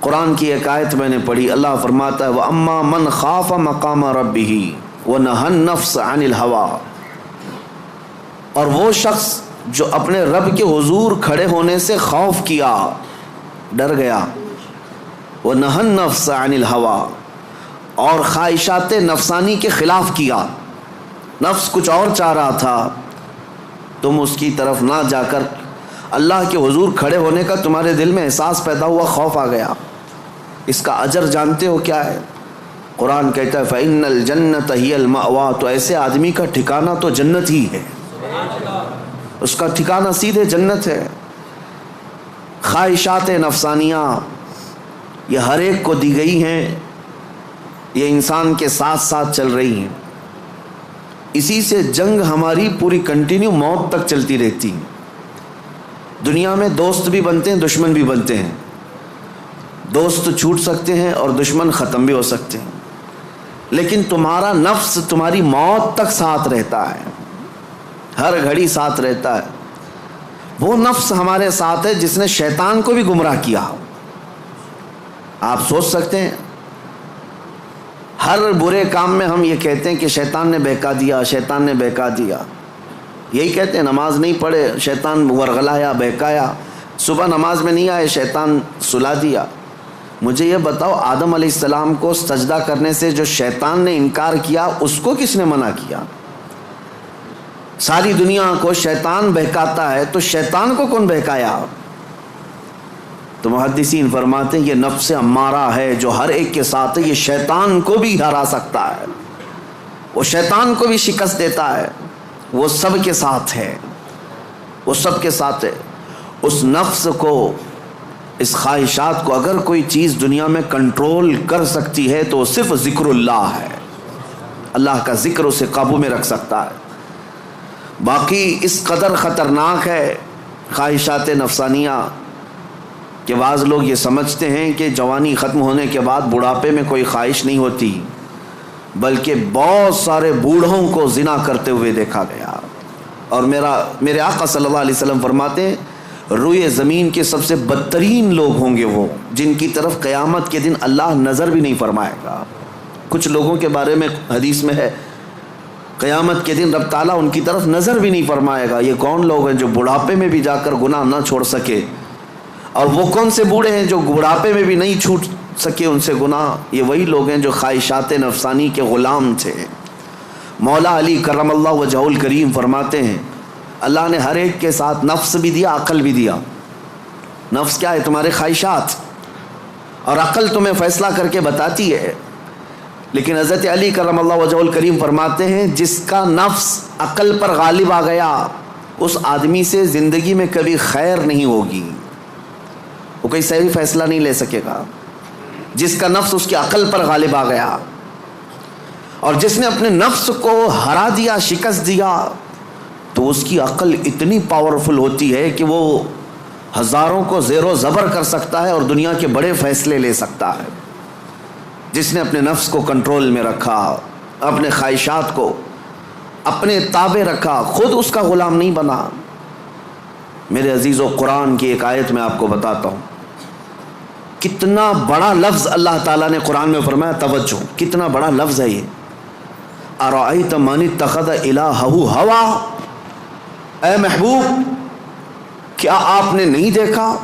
قرآن کی ایک آیت میں نے پڑھی، اللہ فرماتا ہے وَأَمَّا مَنْ خَافَ مَقَامَ رَبِّهِ وَنَهَى النَّفْسَ عَنِ الْهَوَىٰ، اور وہ شخص جو اپنے رب کے حضور کھڑے ہونے سے خوف کیا، ڈر گیا، وَنَهَى النَّفْسَ عَنِ الْهَوَىٰ، اور خواہشات نفسانی کے خلاف کیا، نفس کچھ اور چاہ رہا تھا، تم اس کی طرف نہ جا کر اللہ کے حضور کھڑے ہونے کا تمہارے دل میں احساس پیدا ہوا، خوف آ گیا، اس کا اجر جانتے ہو کیا ہے؟ قرآن کہتا ہے فَإِنَّ الْجَنَّةَ هِيَ الْمَأْوَىٰ، تو ایسے آدمی کا ٹھکانہ تو جنت ہی ہے، اس کا ٹھکانہ سیدھے جنت ہے۔ خواہشات نفسانیہ یہ ہر ایک کو دی گئی ہیں، یہ انسان کے ساتھ ساتھ چل رہی ہیں، اسی سے جنگ ہماری پوری کنٹینیو موت تک چلتی رہتی ہے۔ دنیا میں دوست بھی بنتے ہیں، دشمن بھی بنتے ہیں، دوست چھوٹ سکتے ہیں اور دشمن ختم بھی ہو سکتے ہیں، لیکن تمہارا نفس تمہاری موت تک ساتھ رہتا ہے، ہر گھڑی ساتھ رہتا ہے۔ وہ نفس ہمارے ساتھ ہے جس نے شیطان کو بھی گمراہ کیا۔ آپ سوچ سکتے ہیں ہر برے کام میں ہم یہ کہتے ہیں کہ شیطان نے بہکا دیا، شیطان نے بہکا دیا، یہی کہتے ہیں، نماز نہیں پڑھے شیطان ورغلایا بہکایا، صبح نماز میں نہیں آئے شیطان سلا دیا۔ مجھے یہ بتاؤ آدم علیہ السلام کو سجدہ کرنے سے جو شیطان نے انکار کیا اس کو کس نے منع کیا؟ ساری دنیا کو شیطان بہکاتا ہے تو شیطان کو کون بہکایا؟ تو محدثین فرماتے ہیں یہ نفس امارہ ہے جو ہر ایک کے ساتھ ہے، یہ شیطان کو بھی ہرا سکتا ہے، وہ شیطان کو بھی شکست دیتا ہے، وہ سب کے ساتھ ہے، وہ سب کے ساتھ ہے۔ اس نفس کو، اس خواہشات کو اگر کوئی چیز دنیا میں کنٹرول کر سکتی ہے تو صرف ذکر اللہ ہے، اللہ کا ذکر اسے قابو میں رکھ سکتا ہے۔ باقی اس قدر خطرناک ہے خواہشات نفسانیہ کہ بعض لوگ یہ سمجھتے ہیں کہ جوانی ختم ہونے کے بعد بڑھاپے میں کوئی خواہش نہیں ہوتی، بلکہ بہت سارے بوڑھوں کو زنا کرتے ہوئے دیکھا گیا۔ اور میرے آقا صلی اللہ علیہ وسلم فرماتے ہیں روئے زمین کے سب سے بدترین لوگ ہوں گے وہ جن کی طرف قیامت کے دن اللہ نظر بھی نہیں فرمائے گا۔ کچھ لوگوں کے بارے میں حدیث میں ہے قیامت کے دن رب تعالیٰ ان کی طرف نظر بھی نہیں فرمائے گا۔ یہ کون لوگ ہیں جو بڑھاپے میں بھی جا کر گناہ نہ چھوڑ سکے؟ اور وہ کون سے بوڑھے ہیں جو بڑھاپے میں بھی نہیں چھوٹ سکے ان سے گناہ؟ یہ وہی لوگ ہیں جو خواہشات نفسانی کے غلام تھے۔ مولا علی کرم اللہ وجہہ الکریم فرماتے ہیں اللہ نے ہر ایک کے ساتھ نفس بھی دیا، عقل بھی دیا۔ نفس کیا ہے؟ تمہارے خواہشات، اور عقل تمہیں فیصلہ کر کے بتاتی ہے۔ لیکن حضرت علی کرم اللہ وجہہ الکریم فرماتے ہیں جس کا نفس عقل پر غالب آ گیا اس آدمی سے زندگی میں کبھی خیر نہیں ہوگی، وہ کوئی صحیح فیصلہ نہیں لے سکے گا۔ جس کا نفس اس کی عقل پر غالب آ گیا، اور جس نے اپنے نفس کو ہرا دیا، شکست دیا، تو اس کی عقل اتنی پاورفل ہوتی ہے کہ وہ ہزاروں کو زیر و زبر کر سکتا ہے اور دنیا کے بڑے فیصلے لے سکتا ہے۔ جس نے اپنے نفس کو کنٹرول میں رکھا، اپنے خواہشات کو اپنے تابع رکھا، خود اس کا غلام نہیں بنا۔ میرے عزیزو، قرآن کی ایک آیت میں آپ کو بتاتا ہوں، کتنا بڑا لفظ اللہ تعالیٰ نے قرآن میں فرمایا، توجہ کتنا بڑا لفظ ہے یہ، ارأیت من اتخذ الہہ ہوا، اے محبوب کیا آپ نے نہیں دیکھا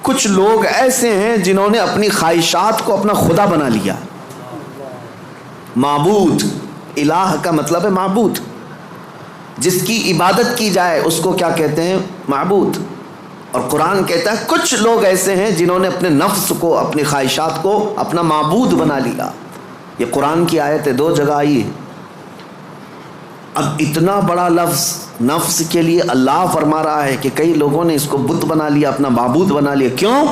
کچھ لوگ ایسے ہیں جنہوں نے اپنی خواہشات کو اپنا خدا بنا لیا۔ معبود، الہ کا مطلب ہے معبود، جس کی عبادت کی جائے اس کو کیا کہتے ہیں؟ معبود۔ اور قرآن کہتا ہے کچھ لوگ ایسے ہیں جنہوں نے اپنے نفس کو، اپنی خواہشات کو اپنا معبود بنا لیا۔ یہ قرآن کی آیت ہے، 2 جگہ آئی ہے۔ اب اتنا بڑا لفظ نفس کے لیے اللہ فرما رہا ہے کہ کئی لوگوں نے اس کو بت بنا لیا، اپنا معبود بنا لیا۔ کیوں؟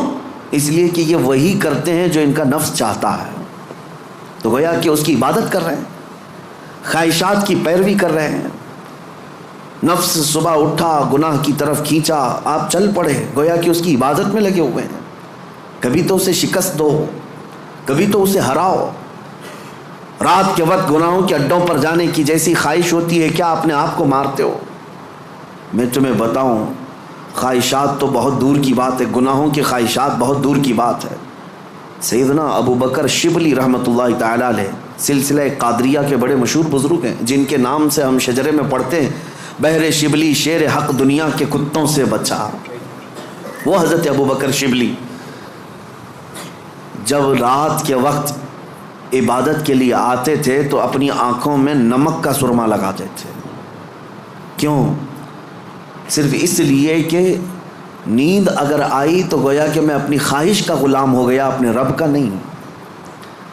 اس لیے کہ یہ وہی کرتے ہیں جو ان کا نفس چاہتا ہے، تو گویا کہ اس کی عبادت کر رہے ہیں، خواہشات کی پیروی کر رہے ہیں۔ نفس صبح اٹھا، گناہ کی طرف کھینچا، آپ چل پڑے، گویا کہ اس کی عبادت میں لگے ہوئے ہیں۔ کبھی تو اسے شکست دو، کبھی تو اسے ہراؤ۔ رات کے وقت گناہوں کے اڈوں پر جانے کی جیسی خواہش ہوتی ہے، کیا اپنے آپ کو مارتے ہو؟ میں تمہیں بتاؤں، خواہشات تو بہت دور کی بات ہے، گناہوں کی خواہشات بہت دور کی بات ہے۔ سیدنا ابو بکر شبلی رحمۃ اللہ تعالیٰ علیہ سلسلہ قادریہ کے بڑے مشہور بزرگ ہیں، جن کے نام سے ہم شجرے میں پڑھتے ہیں بہر شبلی شیر حق دنیا کے کتوں سے بچا۔ وہ حضرت ابو بکر شبلی جب رات کے وقت عبادت کے لیے آتے تھے تو اپنی آنکھوں میں نمک کا سرما لگاتے تھے۔ کیوں؟ صرف اس لیے کہ نیند اگر آئی تو گویا کہ میں اپنی خواہش کا غلام ہو گیا، اپنے رب کا نہیں۔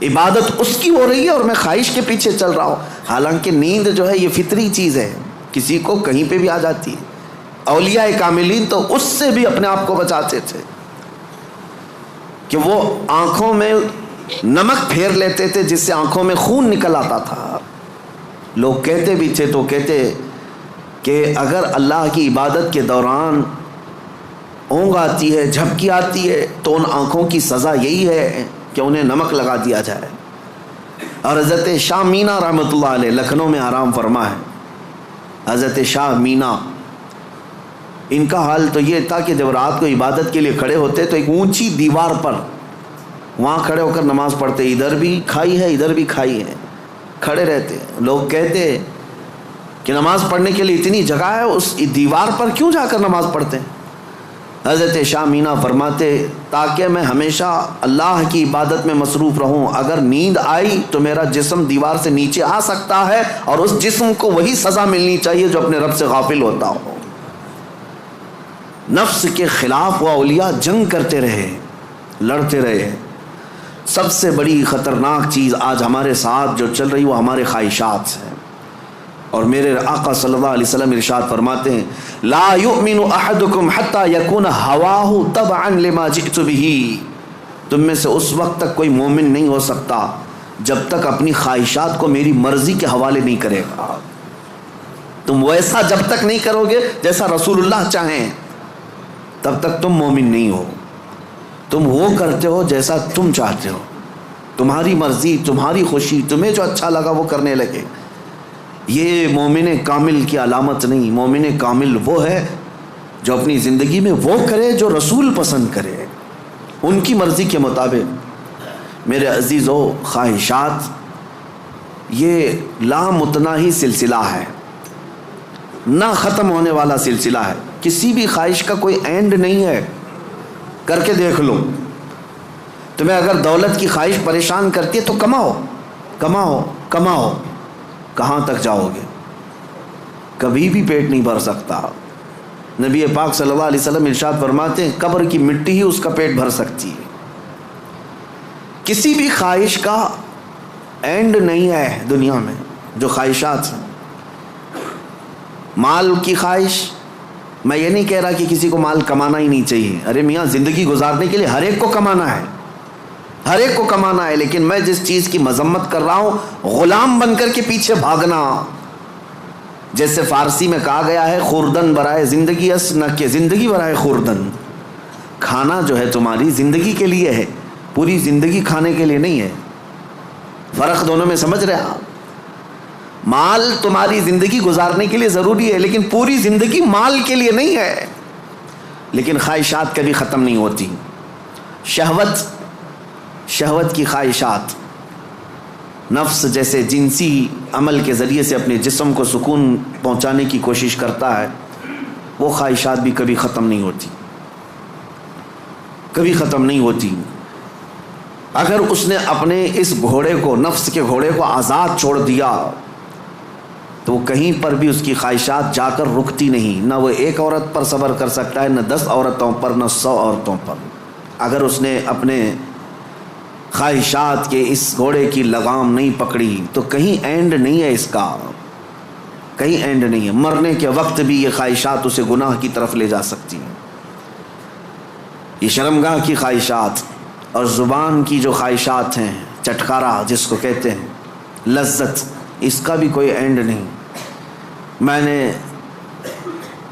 عبادت اس کی ہو رہی ہے اور میں خواہش کے پیچھے چل رہا ہوں، حالانکہ نیند جو ہے یہ فطری چیز ہے، کسی کو کہیں پہ بھی آ جاتی ہے۔ اولیاء کاملین تو اس سے بھی اپنے آپ کو بچاتے تھے کہ وہ آنکھوں میں نمک پھیر لیتے تھے جس سے آنکھوں میں خون نکل آتا تھا۔ لوگ کہتے بھی تھے تو کہتے کہ اگر اللہ کی عبادت کے دوران اونگ آتی ہے، جھپکی آتی ہے، تو ان آنکھوں کی سزا یہی ہے کہ انہیں نمک لگا دیا جائے۔ اور حضرت شاہ مینا رحمۃ اللہ علیہ لکھنؤ میں آرام فرما ہے، حضرت شاہ مینا، ان کا حال تو یہ تھا کہ جب رات کو عبادت کے لیے کھڑے ہوتے تو ایک اونچی دیوار پر وہاں کھڑے ہو کر نماز پڑھتے، ادھر بھی کھائی ہے ادھر بھی کھائی ہے، کھڑے رہتے۔ لوگ کہتے کہ نماز پڑھنے کے لیے اتنی جگہ ہے، اس دیوار پر کیوں جا کر نماز پڑھتے ہیں؟ حضرت شاہ مینا فرماتے تاکہ میں ہمیشہ اللہ کی عبادت میں مصروف رہوں، اگر نیند آئی تو میرا جسم دیوار سے نیچے آ سکتا ہے اور اس جسم کو وہی سزا ملنی چاہیے جو اپنے رب سے غافل ہوتا ہو۔ نفس کے خلاف وہ اولیاء جنگ کرتے رہے، لڑتے رہے۔ سب سے بڑی خطرناک چیز آج ہمارے ساتھ جو چل رہی وہ ہمارے خواہشات ہیں، اور میرے آقا صلی اللہ علیہ وسلم ارشاد فرماتے ہیں لا یؤمن احدکم حتی یکون ہواہ تبعا لما جئت بہ، تم میں سے اس وقت تک کوئی مومن نہیں ہو سکتا جب تک اپنی خواہشات کو میری مرضی کے حوالے نہیں کرے گا۔ تم ویسا جب تک نہیں کرو گے جیسا رسول اللہ چاہیں تب تک تم مومن نہیں ہو۔ تم وہ کرتے ہو جیسا تم چاہتے ہو، تمہاری مرضی، تمہاری خوشی، تمہیں جو اچھا لگا وہ کرنے لگے۔ یہ مومن کامل کی علامت نہیں۔ مومن کامل وہ ہے جو اپنی زندگی میں وہ کرے جو رسول پسند کرے، ان کی مرضی کے مطابق۔ میرے عزیزو، خواہشات یہ لامتناہی سلسلہ ہے، نہ ختم ہونے والا سلسلہ ہے۔ کسی بھی خواہش کا کوئی اینڈ نہیں ہے۔ کر کے دیکھ لو، تمہیں اگر دولت کی خواہش پریشان کرتی ہے تو کماؤ کماؤ کماؤ، کہاں تک جاؤ گے؟ کبھی بھی پیٹ نہیں بھر سکتا۔ نبی پاک صلی اللہ علیہ وسلم ارشاد فرماتے ہیں قبر کی مٹی ہی اس کا پیٹ بھر سکتی ہے۔ کسی بھی خواہش کا اینڈ نہیں ہے دنیا میں۔ جو خواہشات ہیں، مال کی خواہش، میں یہ نہیں کہہ رہا کہ کسی کو مال کمانا ہی نہیں چاہیے، ارے میاں زندگی گزارنے کے لیے ہر ایک کو کمانا ہے، ہر ایک کو کمانا ہے، لیکن میں جس چیز کی مذمت کر رہا ہوں غلام بن کر کے پیچھے بھاگنا۔ جیسے فارسی میں کہا گیا ہے خوردن برائے زندگی اس نہ کہ زندگی برائے خوردن۔ کھانا جو ہے تمہاری زندگی کے لیے ہے، پوری زندگی کھانے کے لیے نہیں ہے۔ فرق دونوں میں سمجھ رہے آپ؟ مال تمہاری زندگی گزارنے کے لیے ضروری ہے لیکن پوری زندگی مال کے لیے نہیں ہے۔ لیکن خواہشات کبھی ختم نہیں ہوتی۔ شہوت کی خواہشات، نفس جیسے جنسی عمل کے ذریعے سے اپنے جسم کو سکون پہنچانے کی کوشش کرتا ہے، وہ خواہشات بھی کبھی ختم نہیں ہوتی، کبھی ختم نہیں ہوتی۔ اگر اس نے اپنے اس گھوڑے کو، نفس کے گھوڑے کو آزاد چھوڑ دیا تو کہیں پر بھی اس کی خواہشات جا کر رکتی نہیں۔ نہ وہ ایک عورت پر صبر کر سکتا ہے، نہ 10 عورتوں پر، نہ 100 عورتوں پر۔ اگر اس نے اپنے خواہشات کے اس گھوڑے کی لگام نہیں پکڑی تو کہیں اینڈ نہیں ہے اس کا، کہیں اینڈ نہیں ہے۔ مرنے کے وقت بھی یہ خواہشات اسے گناہ کی طرف لے جا سکتی ہیں۔ یہ شرمگاہ کی خواہشات اور زبان کی جو خواہشات ہیں، چٹکارا جس کو کہتے ہیں، لذت، اس کا بھی کوئی اینڈ نہیں۔ میں نے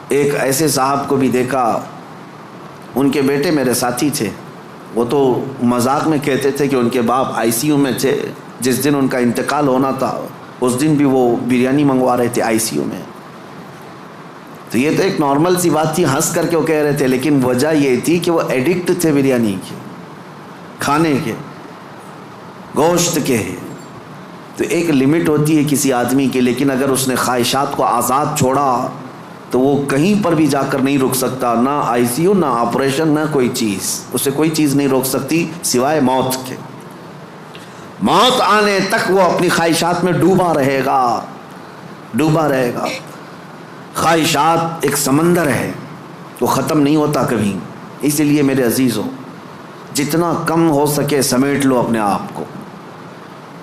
ایک ایسے صاحب کو بھی دیکھا، ان کے بیٹے میرے ساتھی تھے، وہ تو مذاق میں کہتے تھے کہ ان کے باپ ICU میں تھے، جس دن ان کا انتقال ہونا تھا اس دن بھی وہ بریانی منگوا رہے تھے ICU میں۔ تو یہ تو ایک نارمل سی بات تھی، ہنس کر کے وہ کہہ رہے تھے، لیکن وجہ یہ تھی کہ وہ ایڈکٹ تھے بریانی کی۔ کھانے کے، گوشت کے، تو ایک لمٹ ہوتی ہے کسی آدمی کی، لیکن اگر اس نے خواہشات کو آزاد چھوڑا تو وہ کہیں پر بھی جا کر نہیں رک سکتا، نہ آئی سی یو، نہ آپریشن، نہ کوئی چیز، اسے کوئی چیز نہیں روک سکتی سوائے موت کے۔ موت آنے تک وہ اپنی خواہشات میں ڈوبا رہے گا، ڈوبا رہے گا۔ خواہشات ایک سمندر ہے، وہ ختم نہیں ہوتا کبھی۔ اسی لیے میرے عزیزو، جتنا کم ہو سکے سمیٹ لو اپنے آپ کو۔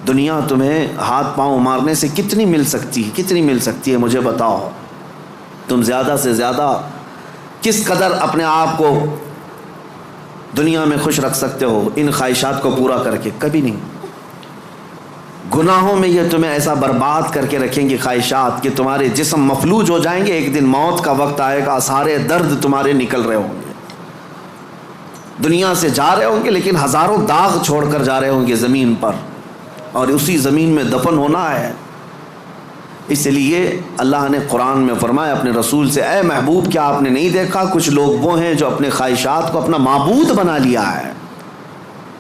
دنیا تمہیں ہاتھ پاؤں مارنے سے کتنی مل سکتی ہے، کتنی مل سکتی ہے مجھے بتاؤ۔ تم زیادہ سے زیادہ کس قدر اپنے آپ کو دنیا میں خوش رکھ سکتے ہو ان خواہشات کو پورا کر کے؟ کبھی نہیں۔ گناہوں میں یہ تمہیں ایسا برباد کر کے رکھیں گے خواہشات کہ تمہارے جسم مفلوج ہو جائیں گے، ایک دن موت کا وقت آئے گا، سارے درد تمہارے نکل رہے ہوں گے، دنیا سے جا رہے ہوں گے لیکن ہزاروں داغ چھوڑ کر جا رہے ہوں گے زمین پر، اور اسی زمین میں دفن ہونا ہے۔ اس لیے اللہ نے قرآن میں فرمایا اپنے رسول سے، اے محبوب کیا آپ نے نہیں دیکھا کچھ لوگ وہ ہیں جو اپنے خواہشات کو اپنا معبود بنا لیا ہے،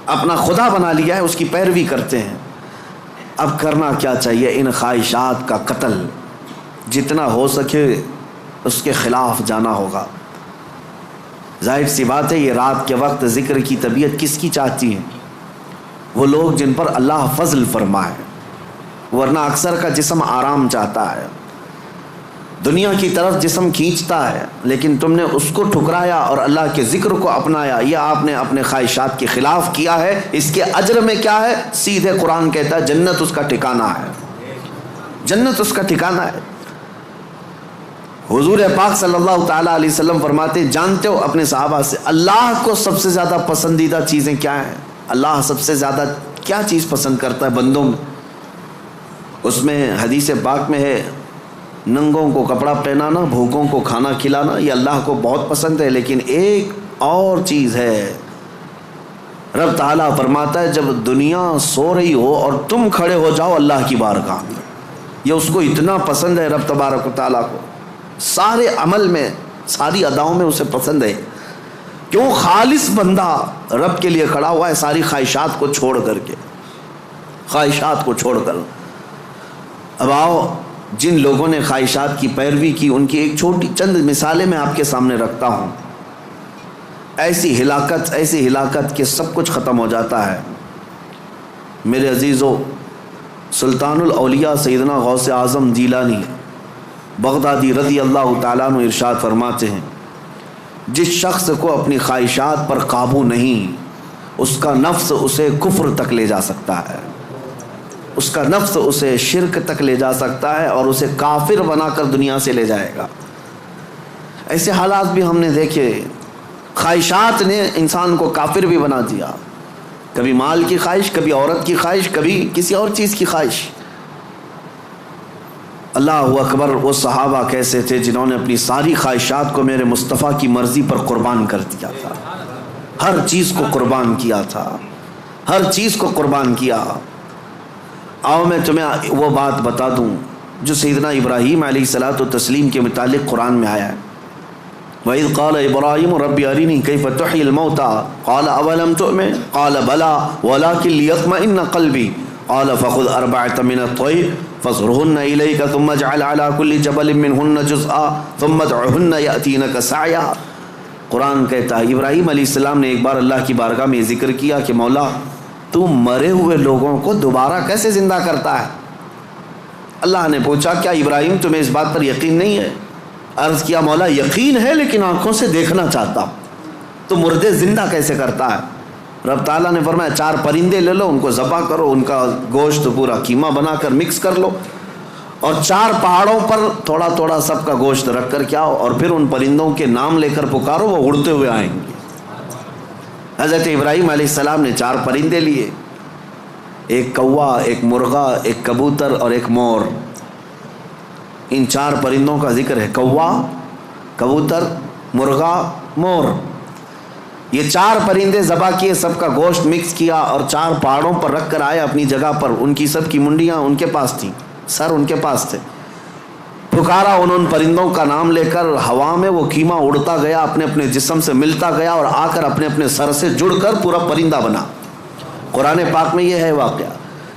اپنا خدا بنا لیا ہے، اس کی پیروی کرتے ہیں۔ اب کرنا کیا چاہیے؟ ان خواہشات کا قتل جتنا ہو سکے اس کے خلاف جانا ہوگا۔ ظاہر سی بات ہے، یہ رات کے وقت ذکر کی طبیعت کس کی چاہتی ہے؟ وہ لوگ جن پر اللہ فضل فرمائے، ورنہ اکثر کا جسم آرام چاہتا ہے، دنیا کی طرف جسم کھینچتا ہے، لیکن تم نے اس کو ٹھکرایا اور اللہ کے ذکر کو اپنایا، یہ آپ نے اپنے خواہشات کے خلاف کیا ہے۔ اس کے اجر میں کیا ہے؟ سیدھے قرآن کہتا ہے جنت اس کا ٹھکانہ ہے، جنت اس کا ٹھکانہ ہے۔ حضور پاک صلی اللہ تعالیٰ علیہ وسلم فرماتے، جانتے ہو اپنے صحابہ سے اللہ کو سب سے زیادہ پسندیدہ چیزیں کیا ہیں؟ اللہ سب سے زیادہ کیا چیز پسند کرتا ہے بندوں میں؟ اس میں حدیث پاک میں ہے ننگوں کو کپڑا پہنانا، بھوکوں کو کھانا کھلانا، یہ اللہ کو بہت پسند ہے۔ لیکن ایک اور چیز ہے، رب تعالیٰ فرماتا ہے جب دنیا سو رہی ہو اور تم کھڑے ہو جاؤ اللہ کی بارگاہ میں، یہ اس کو اتنا پسند ہے رب تبارک و تعالیٰ کو، سارے عمل میں ساری اداؤں میں اسے پسند ہے۔ کیوں؟ خالص بندہ رب کے لیے کھڑا ہوا ہے، ساری خواہشات کو چھوڑ کر کے، خواہشات کو چھوڑ کر۔ اب آؤ، جن لوگوں نے خواہشات کی پیروی کی ان کی ایک چھوٹی چند مثالیں میں آپ کے سامنے رکھتا ہوں۔ ایسی ہلاکت کہ سب کچھ ختم ہو جاتا ہے۔ میرے عزیزو، سلطان الاولیاء سیدنا غوث اعظم جیلانی بغدادی رضی اللہ تعالیٰ عنہ ارشاد فرماتے ہیں، جس شخص کو اپنی خواہشات پر قابو نہیں، اس کا نفس اسے کفر تک لے جا سکتا ہے، اس کا نفس اسے شرک تک لے جا سکتا ہے اور اسے کافر بنا کر دنیا سے لے جائے گا۔ ایسے حالات بھی ہم نے دیکھے، خواہشات نے انسان کو کافر بھی بنا دیا، کبھی مال کی خواہش، کبھی عورت کی خواہش، کبھی کسی اور چیز کی خواہش۔ اللہ اکبر، وہ صحابہ کیسے تھے جنہوں نے اپنی ساری خواہشات کو میرے مصطفیٰ کی مرضی پر قربان کر دیا تھا، ہر چیز کو قربان کیا تھا، ہر چیز کو قربان کیا۔ آؤ میں تمہیں وہ بات بتا دوں جو سیدنا ابراہیم علیہ الصلوۃ والتسلیم کے متعلق قرآن میں آیا ہے۔ وَإِذْ قَالَ إِبْرَاهِيمُ رَبِّ أَرِنِي كَيْفَ تُحْيِي الْمَوْتَى قَالَ أَوَلَمْ تُؤْمِنْ قَالَ بَلَىٰ وَلَٰكِنْ لِيَطْمَئِنَّ قَلْبِي قَالَ فَخُذْ أَرْبَعَةً مِّنَ الطَّيْرِ فَاصْرُهُنَّ إِلَيْكَ ثُمَّ اجْعَلْ عَلَىٰ كُلِّ جَبَلٍ مِّنْهُنَّ جُزْءًا ثُمَّ ادْعُهُنَّ يَأْتِينَكَ سَعْيًا۔ قرآن کہتا ہے ابراہیم علیہ السلام نے ایک بار اللہ کی بارگاہ میں ذکر کیا کہ مولا تو مرے ہوئے لوگوں کو دوبارہ کیسے زندہ کرتا ہے؟ اللہ نے پوچھا کیا ابراہیم تمہیں اس بات پر یقین نہیں ہے؟ عرض کیا مولا یقین ہے لیکن آنکھوں سے دیکھنا چاہتا ہوں، تو مردے زندہ کیسے کرتا ہے؟ رب تعالیٰ نے فرمایا 4 پرندے لے لو، ان کو ذبح کرو، ان کا گوشت پورا قیمہ بنا کر مکس کر لو، اور 4 پہاڑوں پر تھوڑا تھوڑا سب کا گوشت رکھ کر کے آؤ، اور پھر ان پرندوں کے نام لے کر پکارو، وہ اڑتے ہوئے آئیں گے۔ حضرت ابراہیم علیہ السلام نے 4 پرندے لیے، ایک کوا، ایک مرغا، ایک کبوتر اور ایک مور۔ ان 4 پرندوں کا ذکر ہے، کوا، کبوتر، مرغا، مور۔ یہ 4 پرندے ذبح کیے، سب کا گوشت مکس کیا اور 4 پہاڑوں پر رکھ کر آئے اپنی جگہ پر۔ ان کی سب کی منڈیاں ان کے پاس تھیں، سر ان کے پاس تھے۔ پکارا انہوں نے پرندوں کا نام لے کر، ہوا میں وہ قیمہ اڑتا گیا، اپنے اپنے جسم سے ملتا گیا اور آ کر اپنے اپنے سر سے جڑ کر پورا پرندہ بنا۔ قرآن پاک میں یہ ہے واقعہ.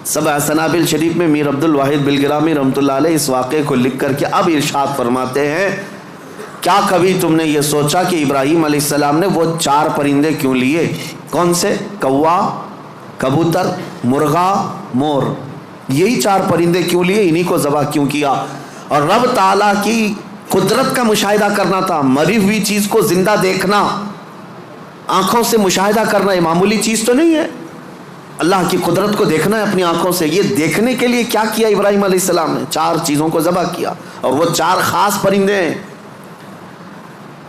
سبع سنابل شریف میں میر عبد الواحد بلگرامی رحمۃ اللہ علیہ اس واقعے کو لکھ کر کے اب ارشاد فرماتے ہیں کیا کبھی تم نے یہ سوچا کہ ابراہیم علیہ السلام نے وہ 4 پرندے کیوں لیے؟ کون سے؟ کوا، کبوتر، مرغا، مور. یہی 4 پرندے کیوں لیے؟ انہی کو ذبح کیوں کیا؟ اور رب تعالیٰ کی قدرت کا مشاہدہ کرنا تھا. مری ہوئی چیز کو زندہ دیکھنا، آنکھوں سے مشاہدہ کرنا یہ معمولی چیز تو نہیں ہے. اللہ کی قدرت کو دیکھنا ہے اپنی آنکھوں سے. یہ دیکھنے کے لیے کیا کیا ابراہیم علیہ السلام نے؟ 4 چیزوں کو ذبح کیا، اور وہ 4 خاص پرندے ہیں.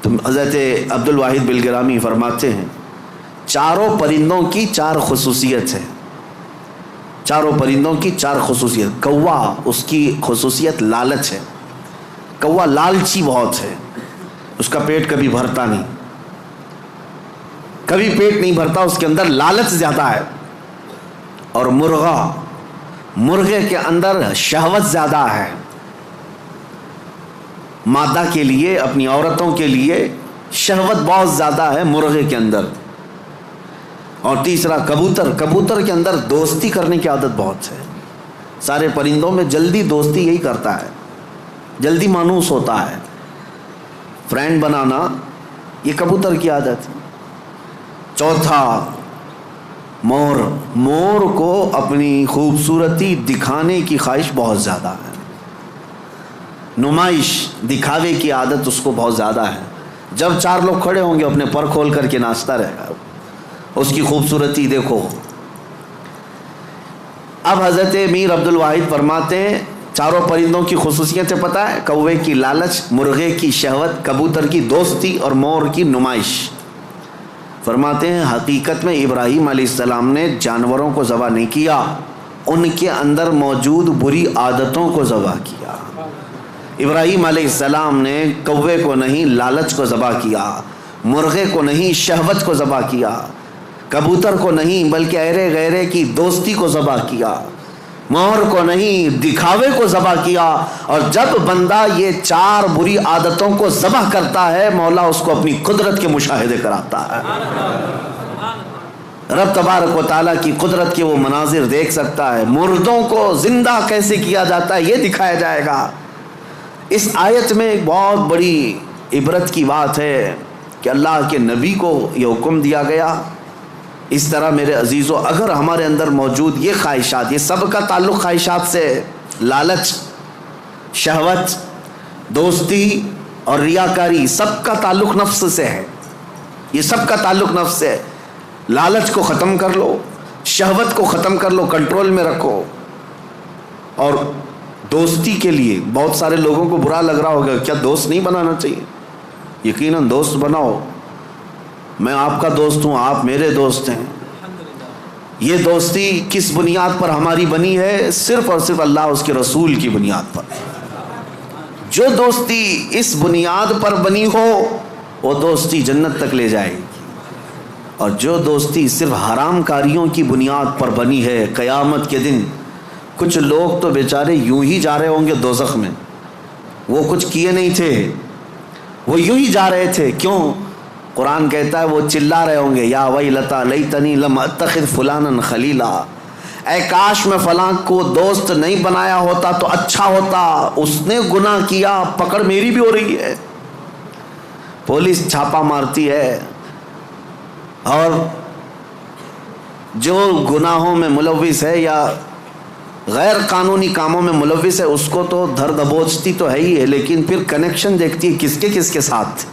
تو حضرت عبد الواحد بلگرامی فرماتے ہیں چاروں پرندوں کی 4 خصوصیت ہے. چاروں پرندوں کی 4 خصوصیت. کوا، اس کی خصوصیت لالچ ہے. کوا لالچی بہت ہے، اس کا پیٹ کبھی بھرتا نہیں، کبھی پیٹ نہیں بھرتا، اس کے اندر لالچ زیادہ ہے. اور مرغا، مرغے کے اندر شہوت زیادہ ہے، مادہ کے لیے، اپنی عورتوں کے لیے شہوت بہت زیادہ ہے مرغے کے اندر. اور تیسرا کبوتر، کبوتر کے اندر دوستی کرنے کی عادت بہت ہے. سارے پرندوں میں جلدی دوستی یہی کرتا ہے، جلدی مانوس ہوتا ہے، فرینڈ بنانا یہ کبوتر کی عادت ہے. چوتھا مور، مور کو اپنی خوبصورتی دکھانے کی خواہش بہت زیادہ ہے. نمائش، دکھاوے کی عادت اس کو بہت زیادہ ہے. جب 4 لوگ کھڑے ہوں گے اپنے پر کھول کر کے ناچتا رہے گا، اس کی خوبصورتی دیکھو. اب حضرت میر عبد الواحد فرماتے ہیں 4 پرندوں کی خصوصیتیں پتہ ہے؟ کوے کی لالچ، مرغے کی شہوت، کبوتر کی دوستی اور مور کی نمائش. فرماتے ہیں حقیقت میں ابراہیم علیہ السلام نے جانوروں کو ذبح نہیں کیا، ان کے اندر موجود بری عادتوں کو ذبح کیا. ابراہیم علیہ السلام نے کوے کو نہیں لالچ کو ذبح کیا، مرغے کو نہیں شہوت کو ذبح کیا، کبوتر کو نہیں بلکہ ایرے غیرے کی دوستی کو ذبح کیا، مور کو نہیں دکھاوے کو ذبح کیا. اور جب بندہ یہ 4 بری عادتوں کو ذبح کرتا ہے مولا اس کو اپنی قدرت کے مشاہدے کراتا ہے. رب تبارک و تعالیٰ کی قدرت کے وہ مناظر دیکھ سکتا ہے. مردوں کو زندہ کیسے کیا جاتا ہے یہ دکھایا جائے گا. اس آیت میں ایک بہت بڑی عبرت کی بات ہے کہ اللہ کے نبی کو یہ حکم دیا گیا. اس طرح میرے عزیزو اگر ہمارے اندر موجود یہ خواہشات، یہ سب کا تعلق خواہشات سے، لالچ، شہوت، دوستی اور ریاکاری، سب کا تعلق نفس سے ہے. یہ سب کا تعلق نفس سے ہے. لالچ کو ختم کر لو، شہوت کو ختم کر لو، کنٹرول میں رکھو. اور دوستی کے لیے بہت سارے لوگوں کو برا لگ رہا ہوگا کیا دوست نہیں بنانا چاہیے؟ یقیناً دوست بناؤ. میں آپ کا دوست ہوں، آپ میرے دوست ہیں. یہ دوستی کس بنیاد پر ہماری بنی ہے؟ صرف اور صرف اللہ اس کے رسول کی بنیاد پر. جو دوستی اس بنیاد پر بنی ہو وہ دوستی جنت تک لے جائے گی. اور جو دوستی صرف حرام کاریوں کی بنیاد پر بنی ہے، قیامت کے دن کچھ لوگ تو بیچارے یوں ہی جا رہے ہوں گے دوزخ میں. وہ کچھ کیے نہیں تھے، وہ یوں ہی جا رہے تھے. کیوں؟ قرآن کہتا ہے وہ چلا رہے ہوں گے یا ویلتا لیتنی لم اتخذ فلانا خلیلا، اے کاش میں فلاں کو دوست نہیں بنایا ہوتا تو اچھا ہوتا، اس نے گناہ کیا، پکڑ میری بھی ہو رہی ہے. پولیس چھاپا مارتی ہے اور جو گناہوں میں ملوث ہے یا غیر قانونی کاموں میں ملوث ہے اس کو تو دھر دبوچتی تو ہے ہی ہے، لیکن پھر کنیکشن دیکھتی ہے کس کے ساتھ،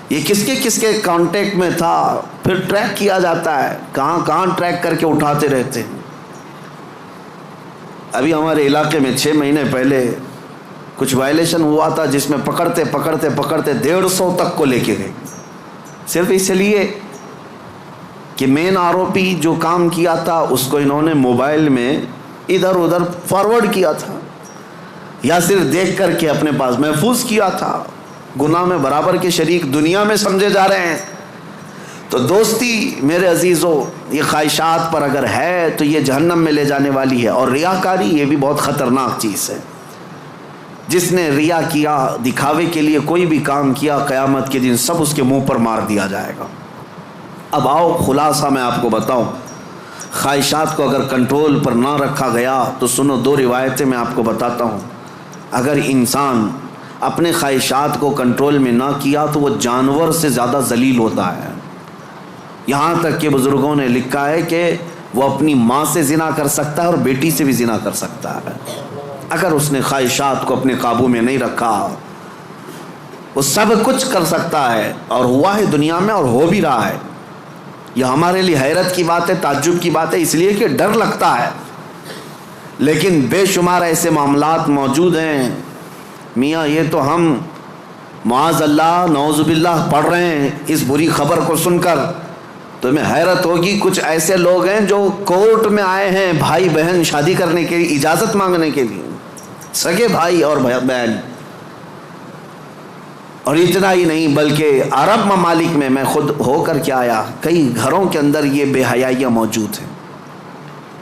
یہ کس کے کانٹیکٹ میں تھا. پھر ٹریک کیا جاتا ہے، کہاں ٹریک کر کے اٹھاتے رہتے ہیں. ابھی ہمارے علاقے میں 6 مہینے پہلے کچھ وائلیشن ہوا تھا جس میں پکڑتے 150 تک کو لے کے گئے، صرف اس لیے کہ مین آروپی جو کام کیا تھا اس کو انہوں نے موبائل میں ادھر ادھر فارورڈ کیا تھا یا صرف دیکھ کر کے اپنے پاس محفوظ کیا تھا. گناہ میں برابر کے شریک دنیا میں سمجھے جا رہے ہیں. تو دوستی میرے عزیزو یہ خواہشات پر اگر ہے تو یہ جہنم میں لے جانے والی ہے. اور ریاکاری یہ بھی بہت خطرناک چیز ہے. جس نے ریا کیا، دکھاوے کے لیے کوئی بھی کام کیا، قیامت کے دن سب اس کے منہ پر مار دیا جائے گا. اب آؤ خلاصہ میں آپ کو بتاؤں. خواہشات کو اگر کنٹرول پر نہ رکھا گیا تو سنو، دو روایتیں میں آپ کو بتاتا ہوں. اگر انسان اپنے خواہشات کو کنٹرول میں نہ کیا تو وہ جانور سے زیادہ ذلیل ہوتا ہے. یہاں تک کہ بزرگوں نے لکھا ہے کہ وہ اپنی ماں سے زنا کر سکتا ہے اور بیٹی سے بھی زنا کر سکتا ہے. اگر اس نے خواہشات کو اپنے قابو میں نہیں رکھا، وہ سب کچھ کر سکتا ہے، اور ہوا ہے دنیا میں اور ہو بھی رہا ہے. یہ ہمارے لیے حیرت کی بات ہے، تعجب کی بات ہے، اس لیے کہ ڈر لگتا ہے. لیکن بے شمار ایسے معاملات موجود ہیں میاں، یہ تو ہم معاذ اللہ نعوذ باللہ پڑھ رہے ہیں. اس بری خبر کو سن کر تمہیں حیرت ہوگی، کچھ ایسے لوگ ہیں جو کورٹ میں آئے ہیں بھائی بہن شادی کرنے کے لیے، اجازت مانگنے کے لیے، سگے بھائی اور بہن. اور اتنا ہی نہیں بلکہ عرب ممالک میں خود ہو کر کے آیا، کئی گھروں کے اندر یہ بے حیائیاں موجود ہیں.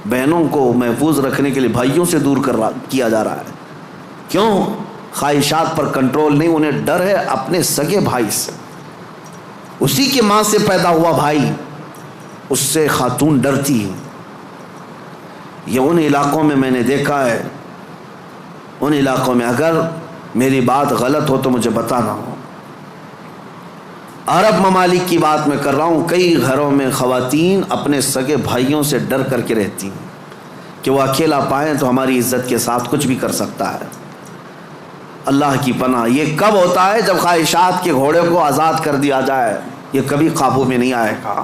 بہنوں کو محفوظ رکھنے کے لیے بھائیوں سے دور کیا جا رہا ہے. کیوں؟ خواہشات پر کنٹرول نہیں، انہیں ڈر ہے اپنے سگے بھائی سے. اسی کی ماں سے پیدا ہوا بھائی، اس سے خاتون ڈرتی ہے. یہ ان علاقوں میں نے دیکھا ہے، ان علاقوں میں، اگر میری بات غلط ہو تو مجھے بتانا ہو. عرب ممالک کی بات میں کر رہا ہوں. کئی گھروں میں خواتین اپنے سگے بھائیوں سے ڈر کر کے رہتی ہیں کہ وہ اکیلا پائیں تو ہماری عزت کے ساتھ کچھ بھی کر سکتا ہے. اللہ کی پناہ. یہ کب ہوتا ہے؟ جب خواہشات کے گھوڑے کو آزاد کر دیا جائے. یہ کبھی قابو میں نہیں آئے گا،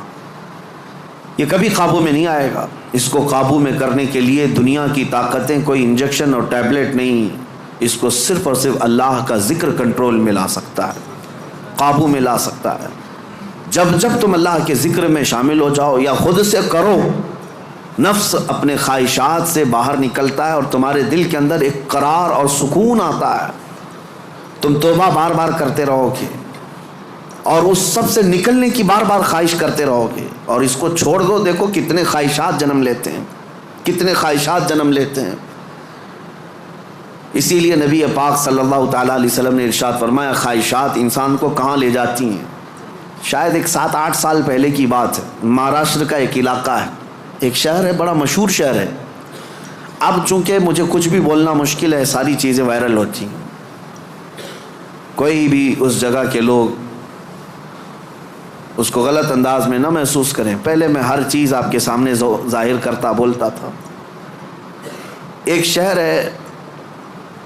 یہ کبھی قابو میں نہیں آئے گا. اس کو قابو میں کرنے کے لیے دنیا کی طاقتیں، کوئی انجیکشن اور ٹیبلٹ نہیں، اس کو صرف اور صرف اللہ کا ذکر کنٹرول میں لا سکتا ہے، قابو میں لا سکتا ہے. جب تم اللہ کے ذکر میں شامل ہو جاؤ یا خود سے کرو، نفس اپنے خواہشات سے باہر نکلتا ہے اور تمہارے دل کے اندر ایک قرار اور سکون آتا ہے. تم توبہ بار بار کرتے رہو گے اور اس سب سے نکلنے کی بار بار خواہش کرتے رہو گے. اور اس کو چھوڑ دو، دیکھو کتنے خواہشات جنم لیتے ہیں، کتنے خواہشات جنم لیتے ہیں. اسی لیے نبی پاک صلی اللہ تعالیٰ علیہ وسلم نے ارشاد فرمایا، خواہشات انسان کو کہاں لے جاتی ہیں. شاید ایک 7-8 سال پہلے کی بات ہے. مہاراشٹر کا ایک علاقہ ہے، ایک شہر ہے، بڑا مشہور شہر ہے. اب چونکہ مجھے کچھ بھی بولنا مشکل ہے، ساری چیزیں وائرل ہوتی ہیں. کوئی بھی اس جگہ کے لوگ اس کو غلط انداز میں نہ محسوس کریں. پہلے میں ہر چیز آپ کے سامنے ظاہر کرتا بولتا تھا. ایک شہر ہے،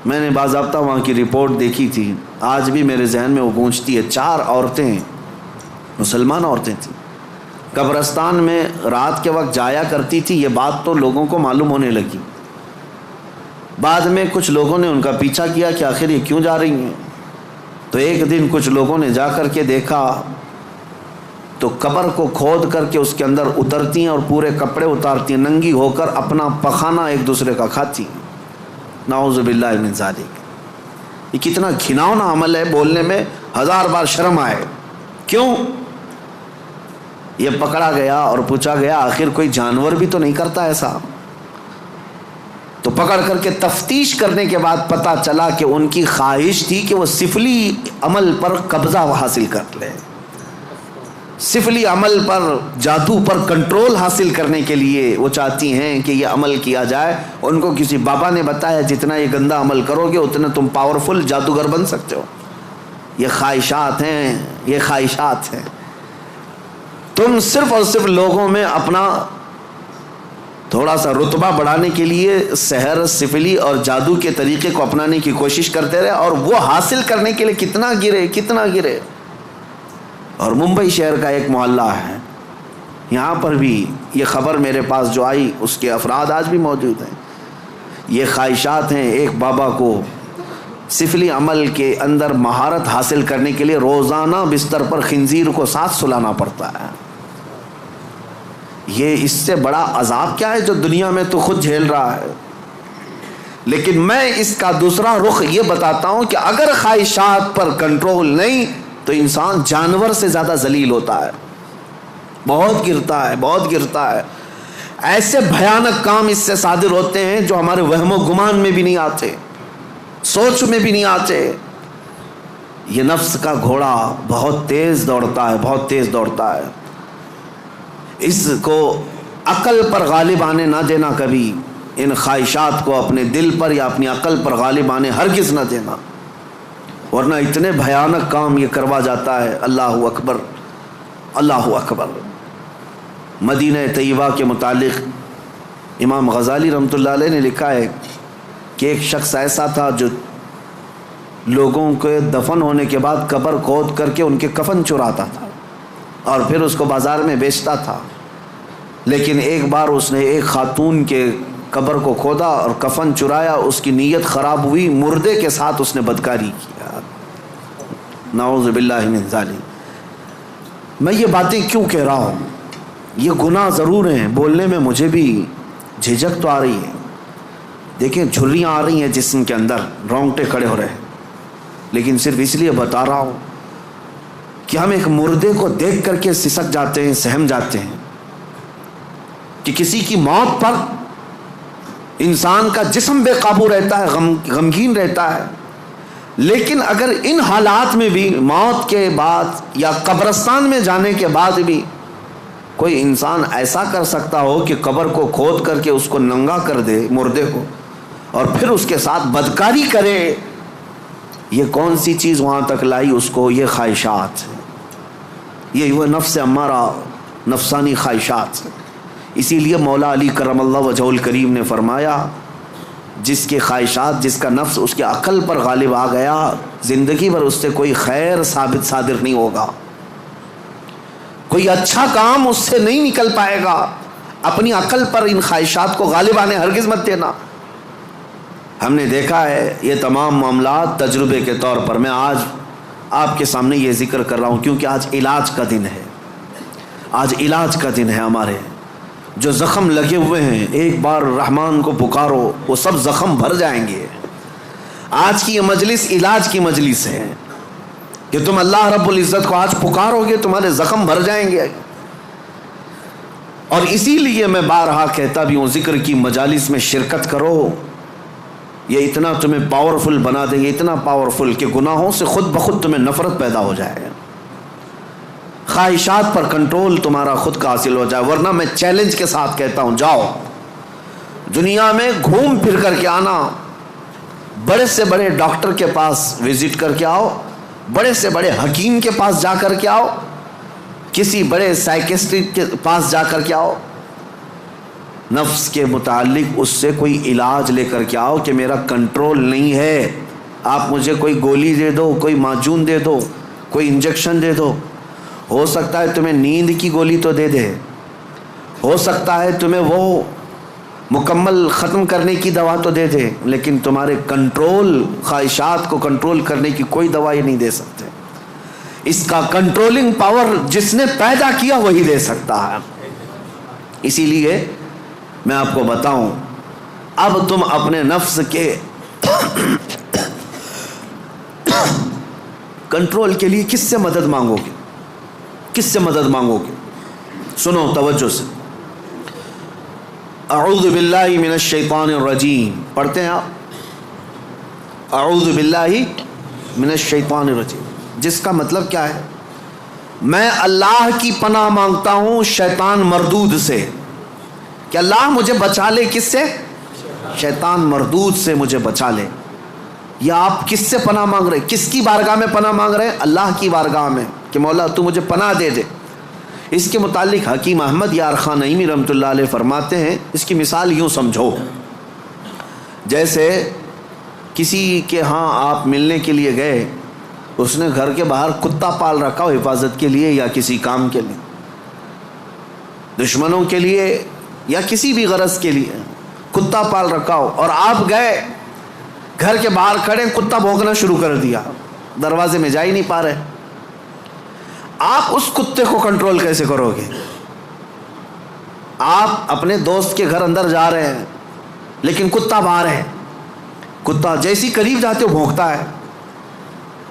میں نے باضابطہ وہاں کی رپورٹ دیکھی تھی، آج بھی میرے ذہن میں وہ گونجتی ہے. 4 عورتیں، مسلمان عورتیں تھیں، قبرستان میں رات کے وقت جایا کرتی تھی. یہ بات تو لوگوں کو معلوم ہونے لگی. بعد میں کچھ لوگوں نے ان کا پیچھا کیا کہ آخر یہ کیوں جا رہی ہیں. تو ایک دن کچھ لوگوں نے جا کر کے دیکھا تو قبر کو کھود کر کے اس کے اندر اترتی ہیں اور پورے کپڑے اتارتی ہیں، ننگی ہو کر اپنا پخانہ ایک دوسرے کا کھاتی ہیں. نعوذ باللہ من ذالک. یہ کتنا گھناؤنا عمل ہے، بولنے میں 1000 بار شرم آئے. کیوں؟ یہ پکڑا گیا اور پوچھا گیا آخر کوئی جانور بھی تو نہیں کرتا ایسا. تو پکڑ کر کے تفتیش کرنے کے بعد پتہ چلا کہ ان کی خواہش تھی کہ وہ سفلی عمل پر قبضہ حاصل کر لے. سفلی عمل پر، جادو پر کنٹرول حاصل کرنے کے لیے وہ چاہتی ہیں کہ یہ عمل کیا جائے. ان کو کسی بابا نے بتایا جتنا یہ گندا عمل کرو گے اتنا تم پاورفل جادوگر بن سکتے ہو. یہ خواہشات ہیں، یہ خواہشات ہیں. تم صرف اور صرف لوگوں میں اپنا تھوڑا سا رتبہ بڑھانے کے لیے سحر، سفلی اور جادو کے طریقے کو اپنانے کی کوشش کرتے رہے، اور وہ حاصل کرنے کے لیے کتنا گرے. اور ممبئی شہر کا ایک محلہ ہے، یہاں پر بھی یہ خبر میرے پاس جو آئی اس کے افراد آج بھی موجود ہیں. یہ خواہشات ہیں. ایک بابا کو سفلی عمل کے اندر مہارت حاصل کرنے کے لیے روزانہ بستر پر خنزیر کو ساتھ سلانا پڑتا ہے. یہ اس سے بڑا عذاب کیا ہے جو دنیا میں تو خود جھیل رہا ہے. لیکن میں اس کا دوسرا رخ یہ بتاتا ہوں کہ اگر خواہشات پر کنٹرول نہیں تو انسان جانور سے زیادہ ذلیل ہوتا ہے، بہت گرتا ہے. ایسے بھیانک کام اس سے صادر ہوتے ہیں جو ہمارے وہم و گمان میں بھی نہیں آتے، سوچ میں بھی نہیں آتے. یہ نفس کا گھوڑا بہت تیز دوڑتا ہے. اس کو عقل پر غالب آنے نہ دینا کبھی، ان خواہشات کو اپنے دل پر یا اپنی عقل پر غالب آنے ہرگز نہ دینا، ورنہ اتنے بھیانک کام یہ کروا جاتا ہے۔ اللہ اکبر، اللہ اکبر۔ مدینہ طیبہ کے متعلق امام غزالی رحمۃ اللہ علیہ نے لکھا ہے کہ ایک شخص ایسا تھا جو لوگوں کے دفن ہونے کے بعد قبر کھود کر کے ان کے کفن چراتا تھا اور پھر اس کو بازار میں بیچتا تھا، لیکن ایک بار اس نے ایک خاتون کے قبر کو کھودا اور کفن چرایا، اس کی نیت خراب ہوئی، مردے کے ساتھ اس نے بدکاری کیا، نعوذ باللہ من ذالک۔ میں یہ باتیں کیوں کہہ رہا ہوں؟ یہ گناہ ضرور ہیں، بولنے میں مجھے بھی جھجک تو آ رہی ہے، دیکھیں جھریاں آ رہی ہیں جسم کے اندر، رونگٹے کھڑے ہو رہے ہیں، لیکن صرف اس لیے بتا رہا ہوں کہ ہم ایک مردے کو دیکھ کر کے سسک جاتے ہیں، سہم جاتے ہیں کہ کسی کی موت پر انسان کا جسم بے قابو رہتا ہے، غمگین رہتا ہے، لیکن اگر ان حالات میں بھی موت کے بعد یا قبرستان میں جانے کے بعد بھی کوئی انسان ایسا کر سکتا ہو کہ قبر کو کھود کر کے اس کو ننگا کر دے مردے کو اور پھر اس کے ساتھ بدکاری کرے، یہ کون سی چیز وہاں تک لائی اس کو؟ یہ خواہشات، یہ وہ نفس امارہ، نفسانی خواہشات۔ اسی لیے مولا علی کرم اللہ وجہہ الکریم نے فرمایا جس کے خواہشات، جس کا نفس اس کے عقل پر غالب آ گیا، زندگی بھر اس سے کوئی خیر ثابت صادر نہیں ہوگا، کوئی اچھا کام اس سے نہیں نکل پائے گا۔ اپنی عقل پر ان خواہشات کو غالب آنے ہرگز مت دینا۔ ہم نے دیکھا ہے یہ تمام معاملات تجربے کے طور پر، میں آج آپ کے سامنے یہ ذکر کر رہا ہوں کیونکہ آج علاج کا دن ہے، آج علاج کا دن ہے۔ ہمارے جو زخم لگے ہوئے ہیں، ایک بار رحمان کو پکارو، وہ سب زخم بھر جائیں گے۔ آج کی یہ مجلس علاج کی مجلس ہے کہ تم اللہ رب العزت کو آج پکارو گے، تمہارے زخم بھر جائیں گے۔ اور اسی لیے میں بارہا کہتا بھی ہوں، ذکر کی مجالس میں شرکت کرو، یہ اتنا تمہیں پاورفل بنا دیں گے، اتنا پاورفل کہ گناہوں سے خود بخود تمہیں نفرت پیدا ہو جائے، خواہشات پر کنٹرول تمہارا خود کا حاصل ہو جائے۔ ورنہ میں چیلنج کے ساتھ کہتا ہوں، جاؤ دنیا میں گھوم پھر کر کے آنا، بڑے سے بڑے ڈاکٹر کے پاس وزٹ کر کے آؤ، بڑے سے بڑے حکیم کے پاس جا کر کے آؤ، کسی بڑے سائیکسٹرسٹ کے پاس جا کر کے آؤ، نفس کے متعلق اس سے کوئی علاج لے کر کے آؤ کہ میرا کنٹرول نہیں ہے، آپ مجھے کوئی گولی دے دو، کوئی معجون دے دو، کوئی انجیکشن دے دو، ہو سکتا ہے تمہیں نیند کی گولی تو دے دے، ہو سکتا ہے تمہیں وہ مکمل ختم کرنے کی دوا تو دے دے، لیکن تمہارے کنٹرول، خواہشات کو کنٹرول کرنے کی کوئی دوائی نہیں دے سکتے۔ اس کا کنٹرولنگ پاور جس نے پیدا کیا وہی دے سکتا ہے۔ اسی لیے میں آپ کو بتاؤں، اب تم اپنے نفس کے کنٹرول کے لیے کس سے مدد مانگو گے؟ کس سے مدد مانگو گے؟ سنو توجہ سے، اعوذ باللہ من الشیطان الرجیم پڑھتے ہیں آپ، اعوذ باللہ من الشیطان الرجیم، جس کا مطلب کیا ہے؟ میں اللہ کی پناہ مانگتا ہوں شیطان مردود سے، کہ اللہ مجھے بچا لے، کس سے؟ شیطان مردود سے مجھے بچا لے۔ یا آپ کس سے پناہ مانگ رہے؟ کس کی بارگاہ میں پناہ مانگ رہے ہیں؟ اللہ کی بارگاہ میں، کہ مولا تو مجھے پناہ دے دے۔ اس کے متعلق حکیم احمد یار خان نعیمی رحمۃ اللہ علیہ فرماتے ہیں، اس کی مثال یوں سمجھو، جیسے کسی کے ہاں آپ ملنے کے لیے گئے، اس نے گھر کے باہر کتا پال رکھا ہو حفاظت کے لیے یا کسی کام کے لیے، دشمنوں کے لیے یا کسی بھی غرض کے لیے کتا پال رکھا ہو، اور آپ گئے گھر کے باہر کھڑے، کتا بھونکنا شروع کر دیا، دروازے میں جا ہی نہیں پا رہے، آپ اس کتے کو کنٹرول کیسے کرو گے؟ آپ اپنے دوست کے گھر اندر جا رہے ہیں لیکن کتا باہر ہے، کتا جیسی قریب جاتے ہو بھونکتا ہے،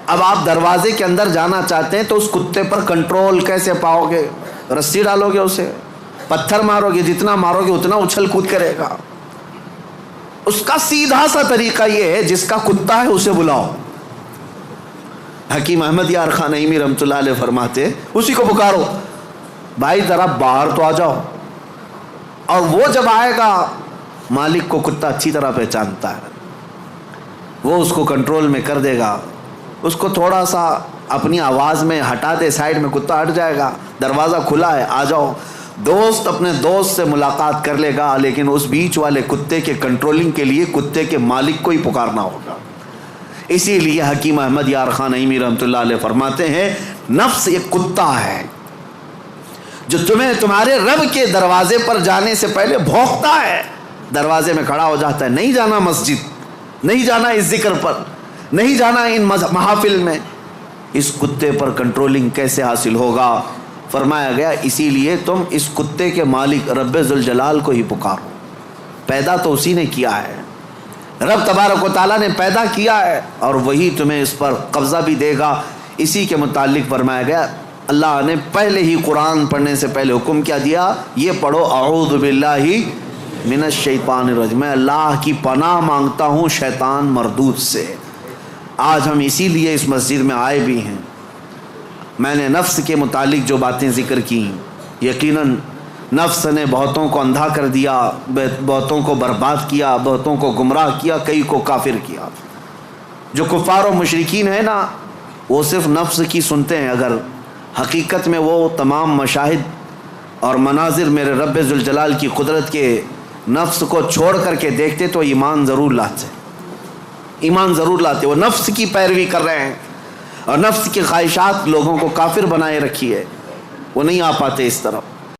اب آپ دروازے کے اندر جانا چاہتے ہیں تو اس کتے پر کنٹرول کیسے پاؤ گے؟ رسی ڈالو گے اسے، پتھر مارو گے، جتنا مارو گے اتنا اچھل کود کرے گا۔ اس کا سیدھا سا طریقہ یہ ہے، جس کا کتا ہے اسے بلاؤ۔ حکیم احمد یار خان نعیمی رحمۃ اللہ علیہ فرماتے، اسی کو پکارو، بھائی ذرا باہر تو آ جاؤ، اور وہ جب آئے گا مالک کو کتا اچھی طرح پہچانتا ہے، وہ اس کو کنٹرول میں کر دے گا، اس کو تھوڑا سا اپنی آواز میں ہٹا دے سائڈ میں، کتا ہٹ جائے گا، دروازہ کھلا ہے آ جاؤ، دوست اپنے دوست سے ملاقات کر لے گا، لیکن اس بیچ والے کتے کے کنٹرولنگ کے لیے کتے کے مالک کو ہی پکارنا ہوگا۔ اسی لیے حکیم احمد یار خان نعیمی رحمۃ اللہ علیہ فرماتے ہیں نفس ایک کتا ہے جو تمہیں تمہارے رب کے دروازے پر جانے سے پہلے بھونکتا ہے، دروازے میں کھڑا ہو جاتا ہے، نہیں جانا مسجد، نہیں جانا اس ذکر پر، نہیں جانا ان محافل میں۔ اس کتے پر کنٹرولنگ کیسے حاصل ہوگا؟ فرمایا گیا اسی لیے تم اس کتے کے مالک رب ذوالجلال کو ہی پکارو، پیدا تو اسی نے کیا ہے، رب تبارک و تعالیٰ نے پیدا کیا ہے، اور وہی تمہیں اس پر قبضہ بھی دے گا۔ اسی کے متعلق فرمایا گیا اللہ نے پہلے ہی قرآن پڑھنے سے پہلے حکم کیا دیا، یہ پڑھو اعوذ باللہ من الشیطان الرجیم، میں اللہ کی پناہ مانگتا ہوں شیطان مردود سے۔ آج ہم اسی لیے اس مسجد میں آئے بھی ہیں۔ میں نے نفس کے متعلق جو باتیں ذکر کی، یقیناً نفس نے بہتوں کو اندھا کر دیا، بہتوں کو برباد کیا، بہتوں کو گمراہ کیا، کئی کو کافر کیا۔ جو کفار و مشرکین ہیں نا، وہ صرف نفس کی سنتے ہیں، اگر حقیقت میں وہ تمام مشاہد اور مناظر میرے رب ذوالجلال کی قدرت کے نفس کو چھوڑ کر کے دیکھتے تو ایمان ضرور لاتے، ایمان ضرور لاتے۔ وہ نفس کی پیروی کر رہے ہیں اور نفس کی خواہشات لوگوں کو کافر بنائے رکھی ہے، وہ نہیں آ پاتے اس طرف۔